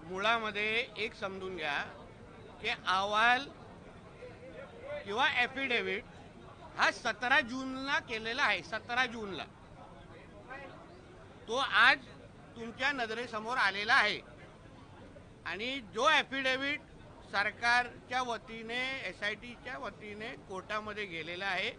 मुळामध्ये एक समजून घ्या की अहवाल किंवा ॲफिडेव्हिट हा 17 जूनला केलेला आहे. 17 जूनला तो आज तुमच्या नजरेसमोर आलेला आहे. आणि जो ॲफिडेव्हिट सरकारच्या वतीने SITच्या वतीने कोर्टामध्ये गेलेला आहे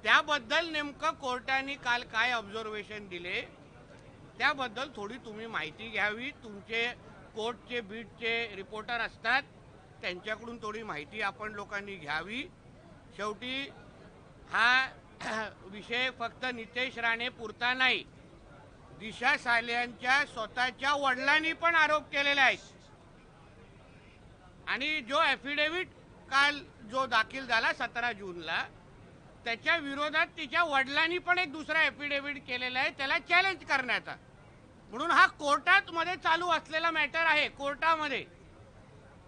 त्याबद्दल नेमकं कोर्टाने काल काय ऑब्झर्वेशन दिले त्याबद्दल थोडी तुम्ही माहिती घ्यावी. तुमचे कोर्टचे बीटचे रिपोर्टर असतात त्यांच्याकडून थोडी माहिती आपण लोकांनी घ्यावी. शेवटी हा विषय फक्त नितेश राणे पुरता नाही, दिशा सालियांच्या स्वतःच्या वडिलांनी पण आरोप केलेले आहेत. आणि जो ॲफिडेव्हिट काल जो दाखल झाला 17 जूनला त्याच्या विरोधात तिच्या वडिलांनी पण एक दुसरा ॲफिडेव्हिट केलेला आहे त्याला चॅलेंज करण्याचा. म्हणून हा कोर्टात मध्ये चालू असलेला मॅटर आहे. कोर्टामध्ये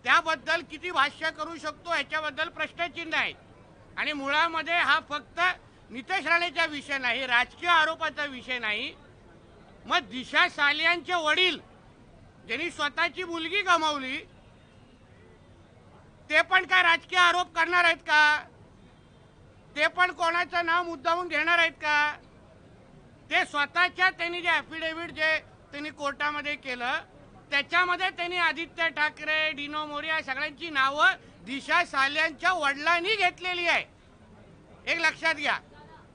त्याबद्दल किती भाष्य करू शकतो याच्याबद्दल प्रश्नचिन्ह आहे. आणि मुळामध्ये हा फक्त नितेश राणेचा विषय नाही, राजकीय आरोपाचा विषय नाही. मग दिशा सालियांचे वडील ज्यांनी स्वतःची मुलगी गमावली ते पण काय राजकीय आरोप करणार आहेत का? ते पण कोणाचं नाव मुद्दामून घेणार आहेत का? ते स्वतःच्या त्यांनी जे ॲफिडेव्हिट जे त्यांनी कोर्टामध्ये केलं त्याच्यामध्ये त्यांनी आदित्य ठाकरे, डिनो मोरिया सगळ्यांची नावं दिशा सालियांच्या वडिलांनी घेतलेली आहे. एक लक्षात घ्या.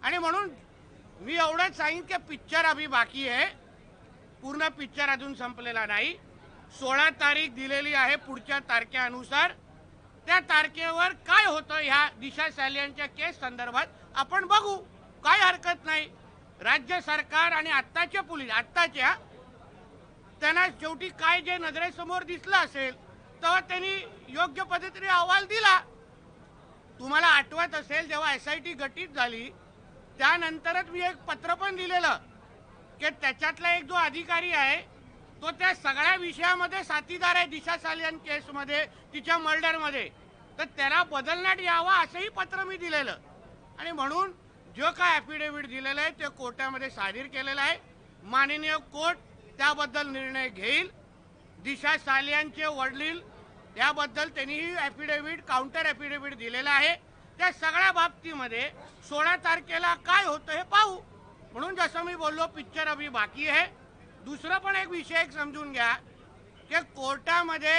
आणि म्हणून मी एवढंच सांगेन की पिक्चर अभी बाकी आहे, पूर्ण पिक्चर अजून संपलेला नाही. 16 तारीख दिलेली आहे. पुढच्या तारखेनुसार त्या तारखेवर काय होतं ह्या दिशा सालियांच्या केस संदर्भात आपण बघू, काय हरकत नाही. राज्य सरकार आणि आत्ताचे पोलीस आत्ताच्या त्यांना शेवटी काय जे नजरेसमोर दिसलं असेल तेव्हा त्यांनी योग्य पद्धतीने अहवाल दिला. तुम्हाला आठवत असेल जेव्हा SIT गठीत झाली त्यानंतरच मी एक पत्र पण दिलेलं की त्याच्यातला एक जो अधिकारी आहे तो त्या सगळ्या विषयामध्ये साथीदार आहे दिशा सालियान केसमध्ये, तिच्या मर्डरमध्ये, तर त्याला बदलण्यात यावा असंही पत्र मी दिलेलं. आणि म्हणून जो काय ॲफिडेव्हिट दिलेलं आहे ते कोर्टामध्ये सादर केलेलं आहे. माननीय कोर्ट त्याबद्दल निर्णय घेईल. दिशा सालियांचे वडील याबद्दल त्यांनीही ॲफिडेव्हिट काउंटर ॲफिडेव्हिट दिलेला आहे. त्या सगळ्या बाबतीमध्ये 16 तारखेला काय होतं हे पाहू. म्हणून जसं मी बोललो पिक्चर अभी बाकी आहे. दुसरं पण एक विषय समजून घ्या की कोर्टामध्ये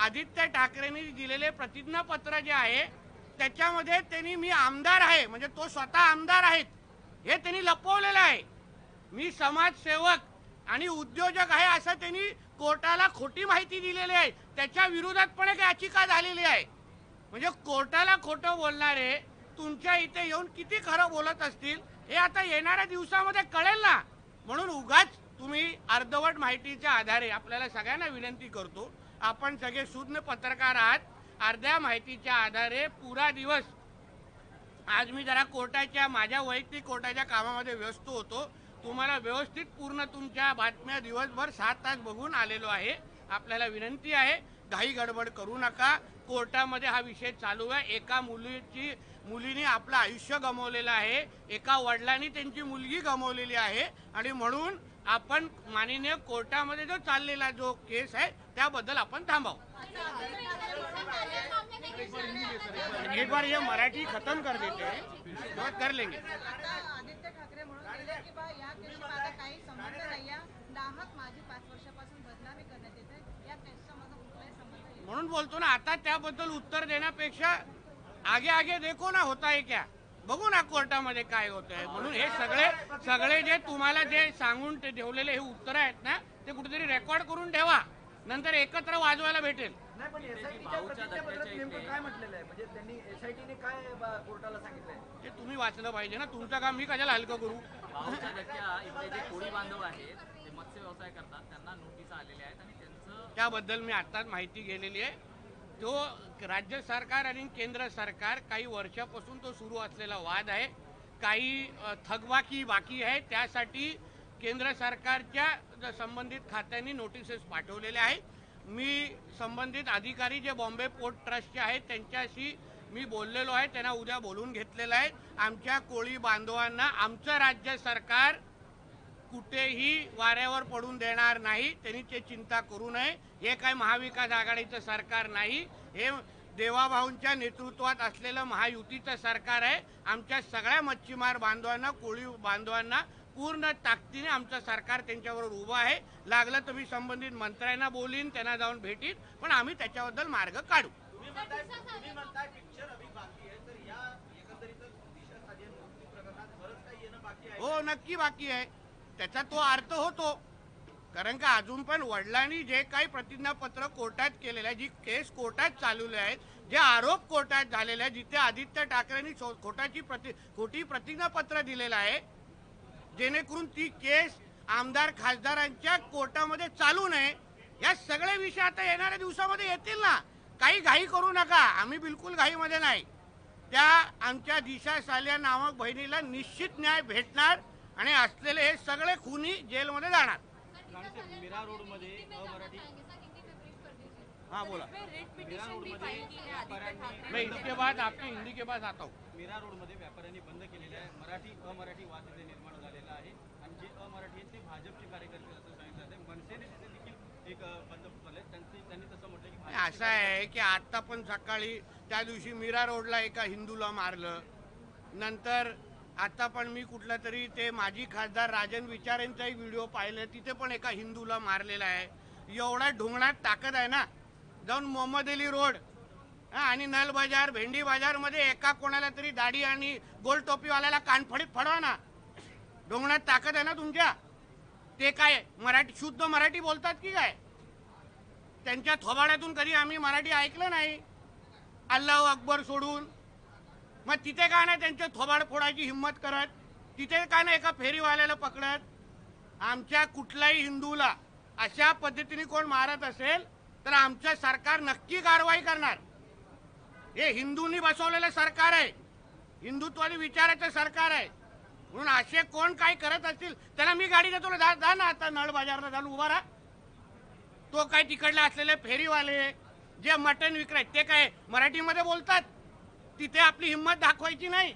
आदित्य ठाकरेंनी दिलेले प्रतिज्ञापत्र जे आहे त्याच्यामध्ये त्यांनी मी आमदार आहे म्हणजे तो स्वतः आमदार आहेत हे त्यांनी लपवलेलं आहे. मी समाजसेवक आणि उद्योजक आहे असं त्यांनी कोर्टाला खोटी माहिती दिलेली आहे. त्याच्या विरोधात पण एक याचिका झालेली आहे. म्हणजे कोर्टाला खोटं बोलणारे तुमच्या इथे येऊन किती खरं बोलत असतील हे आता येणाऱ्या दिवसामध्ये कळेल ना. म्हणून उगाच तुम्ही अर्धवट माहितीच्या आधारे आपल्याला सगळ्यांना विनंती करतो, आपण सगळे शुद्ध पत्रकार आहात, अर्ध्या माहितीच्या आधारे पुरा दिवस आज मी जरा कोर्टाच्या माझ्या वैयक्तिक कोर्टाच्या कामामध्ये व्यस्त होतो. तुम्हाला व्यवस्थित पूर्ण तुमच्या बातम्या दिवसभर 7 तास बघून आलेलो आहे. आपल्याला विनंती आहे घाई गडबड करू नका. कोर्टामध्ये हा विषय चालू आहे. एका मुलीने आपलं आयुष्य गमावलेलं आहे, एका वडिलांनी त्यांची मुलगी गमावलेली आहे. आणि म्हणून आपण माननीय कोर्टामध्ये जो चाललेला जो केस आहे त्याबद्दल आपण थांबावं. एक बार ये मराठी खत्म कर देते हैं कर लेंगे. आदित्य ठाकरे म्हणून की बा या केसशी माझा काही संबंध नाही आहे, नाहक माझी 5 वर्षापासून बदनामी करण्यात येते, या केसचा माझा कुठलाही संबंध नाही. म्हणून बोलतो ना आता त्याबद्दल उत्तर देण्यापेक्षा आगे आगे देखो ना होता है क्या, बघू ना कोर्टामध्ये काय होत आहे. म्हणून हे सगळे जे तुम्हाला जे सांगून ते ठेवलेले हे उत्तर आहेत ना ते कुठेतरी रेकॉर्ड करून ठेवा, नंतर एकत्र वाजवायला भेटेल. नाही पण SITच्या प्रतिज्ञापत्रात नेमकं काय म्हटलेलं आहे म्हणजे त्यांनी SITने काय कोर्टाला सांगितलंय ते तुम्ही वाचलं पाहिजे ना. तुमचं काम मी कशाला हलकं करू. भाऊच्या धक्क्या इथले जे कोळी बांधव आहेत ते मत्स्य व्यवसाय करतात त्यांना नोटीस आलेल्या आहेत आणि त्यांचं त्याबद्दल मी आत्ताच माहिती गेलेली आहे. तो राज्य सरकार आणि केंद्र सरकार काही वर्षापासून तो सुरू असलेला वाद आहे. काही थकबाकी बाकी आहे त्यासाठी केंद्र सरकारच्या संबंधित खात्यांनी नोटिसेस पाठवलेल्या आहेत. मी संबंधित अधिकारी जे बॉम्बे पोर्ट ट्रस्टचे आहेत त्यांच्याशी मी बोललेलो आहे, त्यांना उद्या बोलून घेतलेलं आहे. आमच्या कोळी बांधवांना आमचं राज्य सरकार कुठेही वाऱ्यावर पडून देणार नाही. त्यांनी ते चिंता करू नये. हे काय महाविकास आघाडीचं सरकार नाही, हे देवाभाऊंच्या नेतृत्वात असलेलं महायुतीचं सरकार आहे. आमच्या सगळ्या मच्छीमार बांधवांना, कोळी बांधवांना पूर्ण ताकदीने आमचं सरकार त्यांच्याबरोबर उभं आहे. लागलं तर मी संबंधित मंत्र्यांना बोलीन, त्यांना जाऊन भेटीन, पण आम्ही त्याच्याबद्दल मार्ग काढू. तुम्ही म्हणताय पिक्चर अभी बाकी आहे, तर या एकंदरीतच दिशा साजेल मुक्ती प्रकरणात बरंच काही येणं बाकी आहे. हो, नक्की बाकी आहे. त्याचा तो अर्थ होतो, कारण का अजून पण वडिलांनी जे काही प्रतिज्ञापत्र कोर्टात केलेलं आहे, जी केस कोर्टात चालवली आहेत, जे आरोप कोर्टात झालेले आहेत, जिथे आदित्य ठाकरेंनी खोटी प्रतिज्ञापत्र दिलेलं आहे, जेणेकरून ती केस आमदार खासदारांच्या कोर्टामध्ये चालू नये, या सगळे विषय आता येणाऱ्या दिवसामध्ये येतील ना. काही घाई करू नका, आम्ही बिलकुल घाईमध्ये नाही. त्या आमच्या दिशा सालिया नामक बहिणीला निश्चित न्याय भेटणार आणि असलेले हे सगळे खुनी जेलमध्ये जाणार. मीरा रोड मध्ये अमराठी हाँ बोला. मीरा रोड मध्ये व्यापाऱ्यांनी मैं इसके बाद आपके हिंदी के बाद आता हूँ. मीरा रोड मध्ये व्यापाऱ्यांनी बंद केलेले आहे. अमराठी वाद तिथे निर्माण झालेला आहे आणि जे अमराठी आहेत ते भाजपचे कार्यकर्ते असं सांगितलं जाते. मनसेने तिथे देखील एक बंद पुकारले. त्यांनी तसं म्हटलं की असं आहे की आता पण सकाळी त्या दिवशी मीरा रोडला एका हिंदूला मारलं, नंतर आता पण मी कुठला तरी ते माजी खासदार राजन विचारेंचाही व्हिडिओ पाहिले, तिथे पण एका हिंदूला मारलेला आहे. एवढा ढोंगणात ताकद आहे ना, जाऊन मोहम्मद अली रोड आणि नल बाजार, भेंडी बाजार मध्ये एका कोणाला तरी दाढी आणि गोल टोपीवाल्याला कानफडीत फडवा ना. ढोंगणात ताकद आहे ना तुमच्या. ते काय मराठी, शुद्ध मराठी बोलतात की काय? त्यांच्या थोबाड्यातून कधी आम्ही मराठी ऐकलं नाही, अल्लाह अकबर सोडून. मग तिथे काय नाही त्यांचे थोबाड फोडायची हिंमत करत, तिथे काय नाही एका फेरीवाल्याला पकडत. आमच्या कुठल्याही हिंदूला अशा पद्धतीने कोण मारत असेल तर आमचं सरकार नक्की कारवाई करणार. हे हिंदूंनी बसवलेलं सरकार आहे, हिंदुत्वादी विचाराचं सरकार आहे. म्हणून असे कोण काय करत असतील त्याला मी गाडी देतो, जा ना आता नळ बाजारला जाऊन उभा राहा. तो काय तिकडले असलेले फेरीवाले जे मटण विक्रेत ते काय मराठीमध्ये बोलतात, तिथे आपली हिंमत दाखवायची नाही.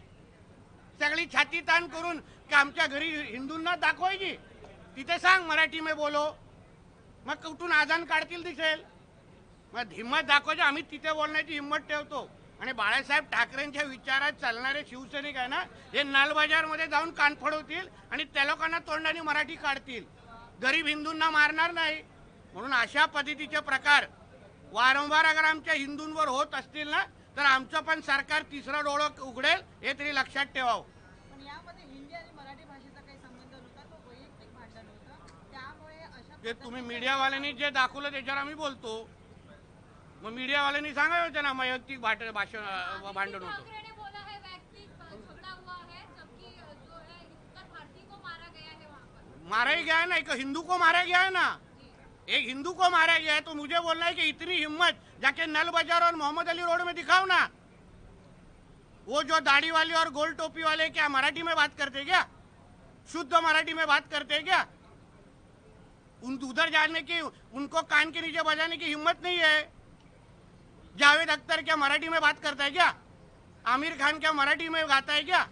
सगळी छाती ताण करून की आमच्या घरी हिंदूंना दाखवायची. तिथे सांग मराठी में बोलो, मग कुठून आजान काढतील दिसेल. मग हिंमत दाखवायची, आम्ही तिथे बोलण्याची हिंमत ठेवतो. आणि बाळासाहेब ठाकरेंच्या विचारात चालणारे शिवसैनिक आहे ना, हे नालबाजारमध्ये जाऊन कान फडवतील आणि त्या लोकांना तोंडाने मराठी काढतील, गरीब हिंदूंना मारणार नाही. म्हणून अशा पद्धतीचे प्रकार वारंवार अगर आमच्या हिंदूंवर होत असतील ना, तर आमचं पण सरकार तिसरं डोळं उघडेल, हे तरी लक्षात ठेवावं. पण यामध्ये हिंदी आणि मराठी भाषेचा काही संबंध नव्हता, तो वैयक्तिक भांडण होतं. त्यामुळे अशा ते तुम्ही मीडियावाल्यांनी जे दाखवलं त्याच्यावर आम्ही बोलतो. मग मीडियावाल्यांनी सांगायचं होतं ना वैयक्तिक भांडण होतं. ठाकरे ने बोला है वैयक्तिक झगड़ा हुआ है, जबकि जो है उत्तर भारतीय को मारा गया है वहाँ पर. मारा ही गया है ना, एक हिंदू को मारा गया है ना, एक हिंदू को मारा गया है. तो मुझे बोलना है कि इतनी हिम्मत जाके नल बाजार और मोहम्मद अली रोड में दिखाओ ना. वो जो दाढ़ी वाले और गोल टोपी वाले क्या मराठी में बात करते क्या? शुद्ध मराठी में बात करते क्या? उधर जाने की, उनको कान के नीचे बजाने की हिम्मत नहीं है. जावेद अख्तर क्या मराठी में बात करता है क्या? आमिर खान क्या मराठी में गाता है क्या?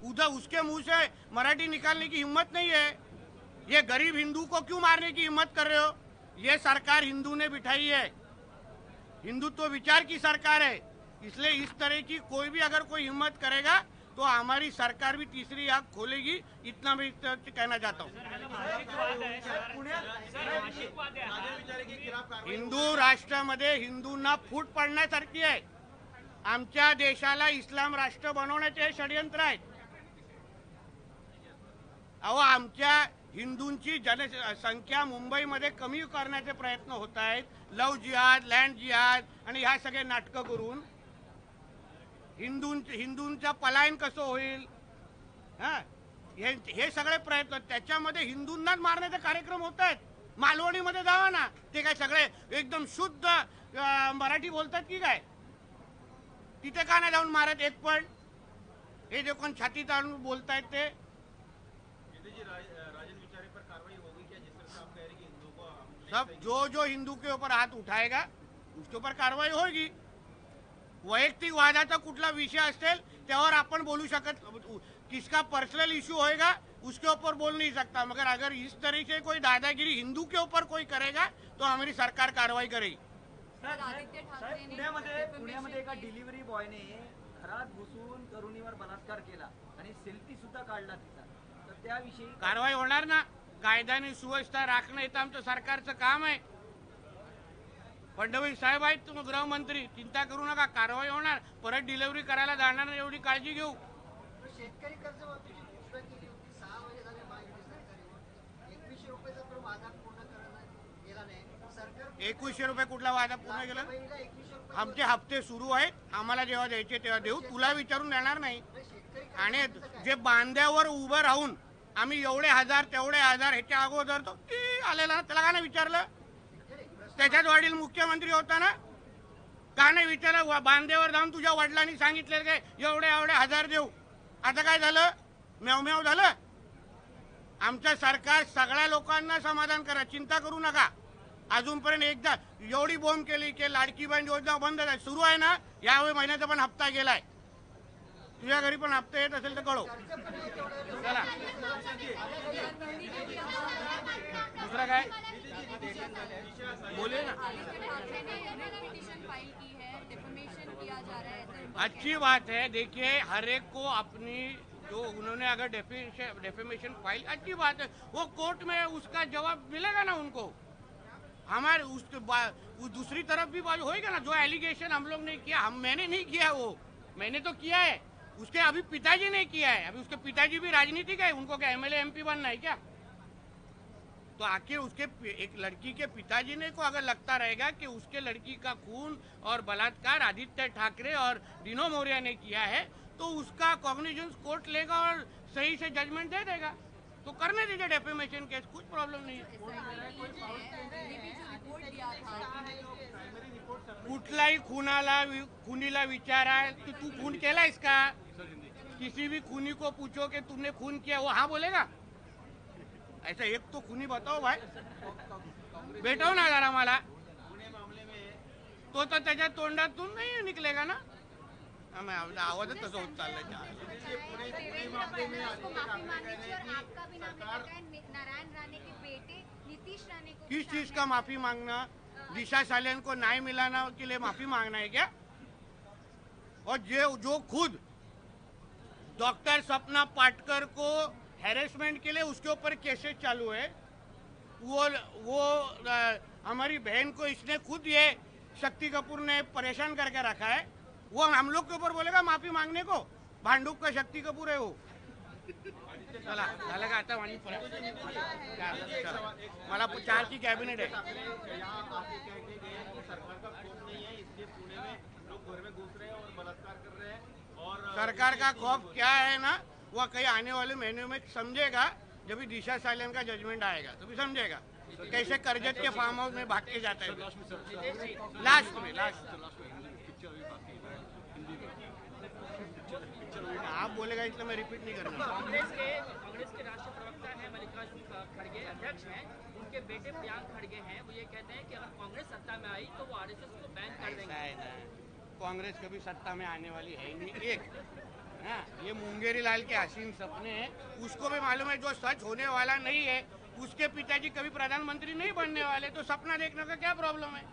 उधर उसके मुंह से मराठी निकालने की हिम्मत नहीं है. ये गरीब हिंदू को क्यों मारने की हिम्मत कर रहे हो? ये सरकार हिंदू ने बिठाई है, हिंदुत्व विचार की सरकार है. इसलिए इस तरह की कोई भी अगर कोई हिम्मत करेगा तो हमारी सरकार भी तीसरी आंख खोलेगी. इतना मैं कहना चाहता हूँ. हिंदू राष्ट्रामध्ये हिंदूंना फूट पडण्यासारखी आहे. आमच्या देशाला इस्लाम राष्ट्र बनवण्याचे हे षडयंत्र आहेत. अहो, आमच्या हिंदूंची जनसंख्या मुंबईमध्ये कमी करण्याचे प्रयत्न होत आहेत. लव जिहाद, लँड जिहाद आणि ह्या सगळे नाटकं करून हिंदूंचं पलायन कसं होईल, हे सगळे प्रयत्न, त्याच्यामध्ये हिंदूंनाच मारण्याचे कार्यक्रम होत आहेत. मालवणीमध्ये जावा ना, ते काय सगळे एकदम शुद्ध मराठी बोलतात की काय? तिथे का नाही जाऊन मारत एक पण? हे जे कोण छाती ताणून बोलतायत ते. सब जो हिंदू के ऊपर हाथ उठाएगा उसके ऊपर कारवाई होगी. वैयक्तिक वादाचा कुठला विषय असेल त्यावर आपण बोलू शकत, किसका पर्सनल इश्यू होएगा उसके ऊपर बोल नहीं सकता, मगर अगर इस तरह से कोई दादागिरी हिंदू के ऊपर कोई करेगा तो हमारी सरकार कार्रवाई करेगी। आदित्य ठाकरे ने पुण्यामध्ये एका डिलिव्हरी बॉयने घरात घुसून तरुणीवर बलात्कार केला आणि सेल्फी सुद्धा काढला तिचा, तर त्याविषयी कारवाई होणार ना, कायदा आणि सुव्यवस्था राखणं हे तर आमचं सरकारचं काम आहे। फडणवीस साहेब आहेत तुम्ही गृहमंत्री, चिंता करू नका, कारवाई होणार, परत डिलिव्हरी करायला जाणार नाही एवढी काळजी घेऊ। शेतकरी कर्जमाफीची घोषणा केली होती, 6 महिने झाले मागणी सरकारवर, 2100 रुपयाचा तो वादा पूर्ण केला नाही सरकार। 2100 रुपये कुठला वादा पूर्ण केला? महिला 2100 रुपये आमचे हप्ते सुरू आहेत, आम्हाला जेव्हा द्यायचे तेव्हा देऊ, तुला विचारून देणार नाही। आणि जे बांध्यावर उभं राहून आम्ही एवढे हजार तेवढे हजार ह्याच्या अगोदर तो आलेला ना, त्याला का नाही विचारलं? त्याच्यात वडील मुख्यमंत्री होता ना, का नाही विचारलं? बांध्यावर जाऊन तुझ्या वडिलांनी सांगितलं काय एवढे एवढे हजार देऊ, आता काय झालं? मेव झालं। आमचं सरकार सगळ्या लोकांना समाधान करा, चिंता करू नका। अजूनपर्यंत एकदा एवढी बोंब केली की लाडकी बहीण योजना बंद झाली, सुरू आहे ना, यावेळी महिन्याचा पण हप्ता गेलाय। तुझ्या घरी पण हप्ता येत असेल तर कळव। चला दुसरा काय बोले ना। आदित्य ठाकरे ने पिटीशन फाइल की है, डिफेमेशन किया जा रहा है, तो अच्छी बात है, देखिए हर एक को अपनी जो उन्होंने अगर डेफेमेशन फाइल, अच्छी बात है, वो कोर्ट में उसका जवाब मिलेगा ना उनको। हमारे उस दूसरी तरफ भी बात होएगा ना, जो एलिगेशन हम लोग ने किया, मैंने नहीं किया, वो मैंने तो किया है, उसके अभी पिताजी ने किया है। अभी उसके पिताजी भी राजनीतिक है, उनको क्या एमएलए एमपी बनना है क्या? तो आखिर उसके एक लड़की के पिताजी ने को अगर लगता रहेगा कि उसके लड़की का खून और बलात्कार आदित्य ठाकरे और डिनो मौर्य ने किया है, तो उसका कॉग्निजेंस कोर्ट लेगा और सही से जजमेंट दे देगा, तो करने दीजिए डेफेमेशन केस, कुछ प्रॉब्लम नहीं है। कुठलाही खुनीला विचारा कि तू खून केला इसका, किसी भी खूनी को पूछो कि तुमने खून किया, वो हाँ बोलेगा? ऐसा एक तो खूनी बताओ भाई, भेटाव ना जरा मला, तो तर त्याच्या तोंडातून नाही निकलेगा ना। आवाजच तसं होत चाललंय। नारायण राणे के बेटे नीतीश राणे को किस चीज का माफी मांगना? दिशा सालियान को न्याय मिलाना के लिए माफी मांगना है क्या? और जो खुद डॉक्टर सपना पाटकर को हैरेसमेंट के लिए उसके ऊपर केसेस चालू है, वो हमारी बहन को इसने खुद ये शक्ति कपूर ने परेशान करके रखा है, वो हम लोग के ऊपर बोलेगा माफी मांगने को? भांडूप का शक्ति कपूर है वो। चला झालं का आता? मला 4 की कैबिनेट है। सरकार का खौफ क्या है ना, वह कहीं आने वाले महीने में समझेगा, जब भी दिशा सालियान का जजमेंट आएगा तो भी समझेगा कैसे करजत के फार्म हाउस में भाग के जाता है। लास्ट में आप बोलेगा इसलिए मैं रिपीट नहीं करूँगा। कांग्रेस के राष्ट्रीय प्रवक्ता हैं मल्लिकार्जुन खड़गे, अध्यक्ष हैं, उनके बेटे प्रियांक खड़गे हैं, वो ये कहते हैं कि अगर कांग्रेस सत्ता में आई तो वो आरएसएस को बैन कर देंगे। कांग्रेस कभी सत्ता में आने वाली है नहीं। एक हाँ, ये मुंगेरी लाल के हसीन सपने हैं, उसको भी मालूम है जो सच होने वाला नहीं है। उसके पिताजी कभी प्रधानमंत्री नहीं बनने वाले, तो सपना देखने का क्या प्रॉब्लम है?